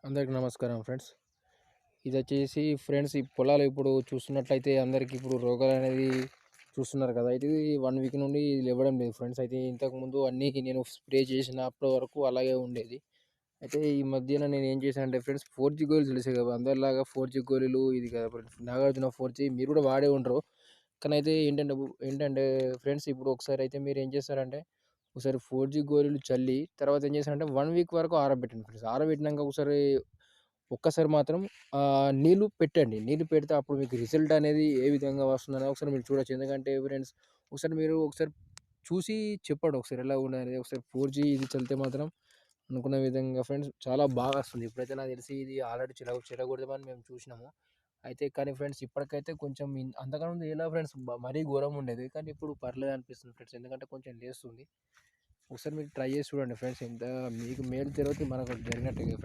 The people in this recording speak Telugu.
అందరికి నమస్కారం ఫ్రెండ్స్. ఇది వచ్చేసి ఫ్రెండ్స్ ఈ పొలాలు ఇప్పుడు చూస్తున్నట్లయితే అందరికి ఇప్పుడు రోగాలు అనేది చూస్తున్నారు కదా. అయితే ఇది 1 వీక్ నుండి ఇది ఇవ్వడం లేదు ఫ్రెండ్స్. అయితే ఇంతకుముందు అన్నీ నేను స్ప్రే చేసినప్పటి వరకు అలాగే ఉండేది. అయితే ఈ మధ్యన నేను ఏం చేశానంటే ఫ్రెండ్స్ 4G గోళీలు తెలిసాయి కదా, అందరిలాగా 4G గోళీలు ఇది కదా ఫ్రెండ్స్, నాగార్జున 4G మీరు కూడా వాడే ఉండరు. కానీ అయితే ఏంటంటే ఫ్రెండ్స్, ఇప్పుడు ఒకసారి అయితే మీరు ఏం చేస్తారంటే ఒకసారి 4G గోళీలు చల్లి తర్వాత ఏం చేశారంటే 1 వీక్ వరకు ఆరబెట్టండి ఫ్రెండ్స్. ఆరబెట్టినాక ఒక్కసారి మాత్రం నీళ్ళు పెట్టండి. నీళ్ళు పెడితే అప్పుడు మీకు రిజల్ట్ అనేది ఏ విధంగా వస్తుందనేది ఒకసారి మీరు చూడొచ్చు. ఎందుకంటే ఫ్రెండ్స్, ఒకసారి చూసి చెప్పండి ఒకసారి ఎలా ఉన్నదనేది. ఒకసారి 4G ఇది చల్లితే మాత్రం అనుకున్న విధంగా ఫ్రెండ్స్ చాలా బాగా వస్తుంది. ఇప్పుడైతే నాకు తెలిసి ఇది ఆల్రెడీ చెడగొడదామని మేము చూసినాము. అయితే కానీ ఫ్రెండ్స్, ఇప్పటికైతే కొంచెం అంతకన్నా ముందు ఎలా ఫ్రెండ్స్ మరీ ఘోరంగా ఉండేది. కానీ ఇప్పుడు పర్లేదు అనిపిస్తుంది ఫ్రెండ్స్, ఎందుకంటే కొంచెం లేస్తుంది. ఒకసారి మీరు ట్రై చేసి చూడండి ఫ్రెండ్స్. ఎంత మీకు మేలు జరుగుతుంది మనకు జరిగినట్టే కదా ఫ్రెండ్స్.